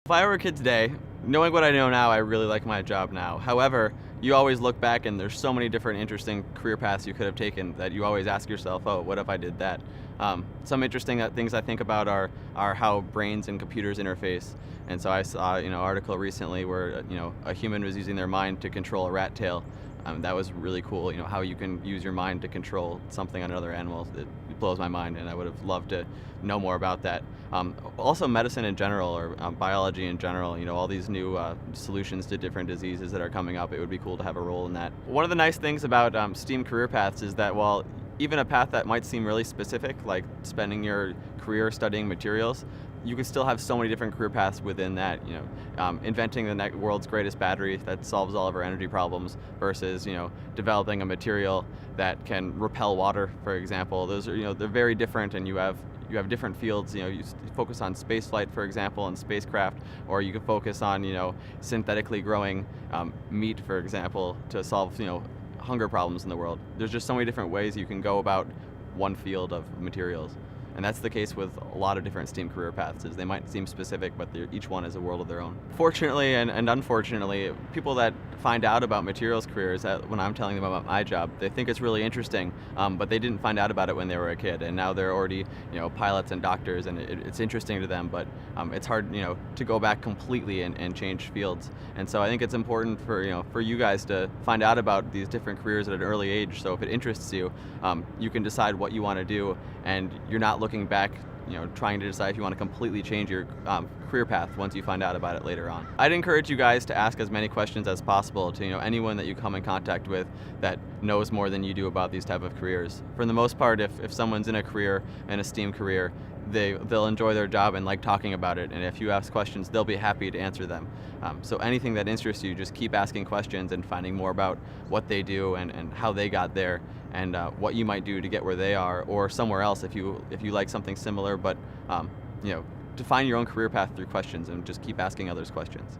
If I were a kid today, knowing what I know now, I really like my job now. However, you always look back and there's so many different interesting career paths you could have taken that you always ask yourself, oh, what if I did that? Some interesting things I think about are how brains and computers interface. And so I saw article recently where a human was using their mind to control a rat tail. That was really cool. How you can use your mind to control something on another animal. It blows my mind, and I would have loved to know more about that. Also, medicine in general, or biology in general. All these new solutions to different diseases that are coming up. It would be cool to have a role in that. One of the nice things about STEAM career paths is that while even a path that might seem really specific, like spending your career studying materials, you can still have so many different career paths within that. Inventing the world's greatest battery that solves all of our energy problems versus developing a material that can repel water, for example. Those are they're very different, and you have different fields. You focus on space flight, for example, and spacecraft, or you can focus on synthetically growing meat, for example, to solve hunger problems in the world. There's just so many different ways you can go about one field of materials. And that's the case with a lot of different STEAM career paths. Is they might seem specific, but each one is a world of their own. Fortunately and unfortunately, people that find out about materials careers, when I'm telling them about my job, they think it's really interesting, but they didn't find out about it when they were a kid, and now they're already pilots and doctors, and it's interesting to them, but it's hard to go back completely and change fields. And so I think it's important for you guys to find out about these different careers at an early age. So if it interests you, you can decide what you want to do, and you're not looking back trying to decide if you want to completely change your career path once you find out about it later on. I'd encourage you guys to ask as many questions as possible to anyone that you come in contact with that knows more than you do about these type of careers. For the most part, if someone's in a STEAM career, they'll enjoy their job and like talking about it, and if you ask questions, they'll be happy to answer them. So anything that interests you, just keep asking questions and finding more about what they do and how they got there, and what you might do to get where they are or somewhere else if you like something similar. But define your own career path through questions, and just keep asking others questions.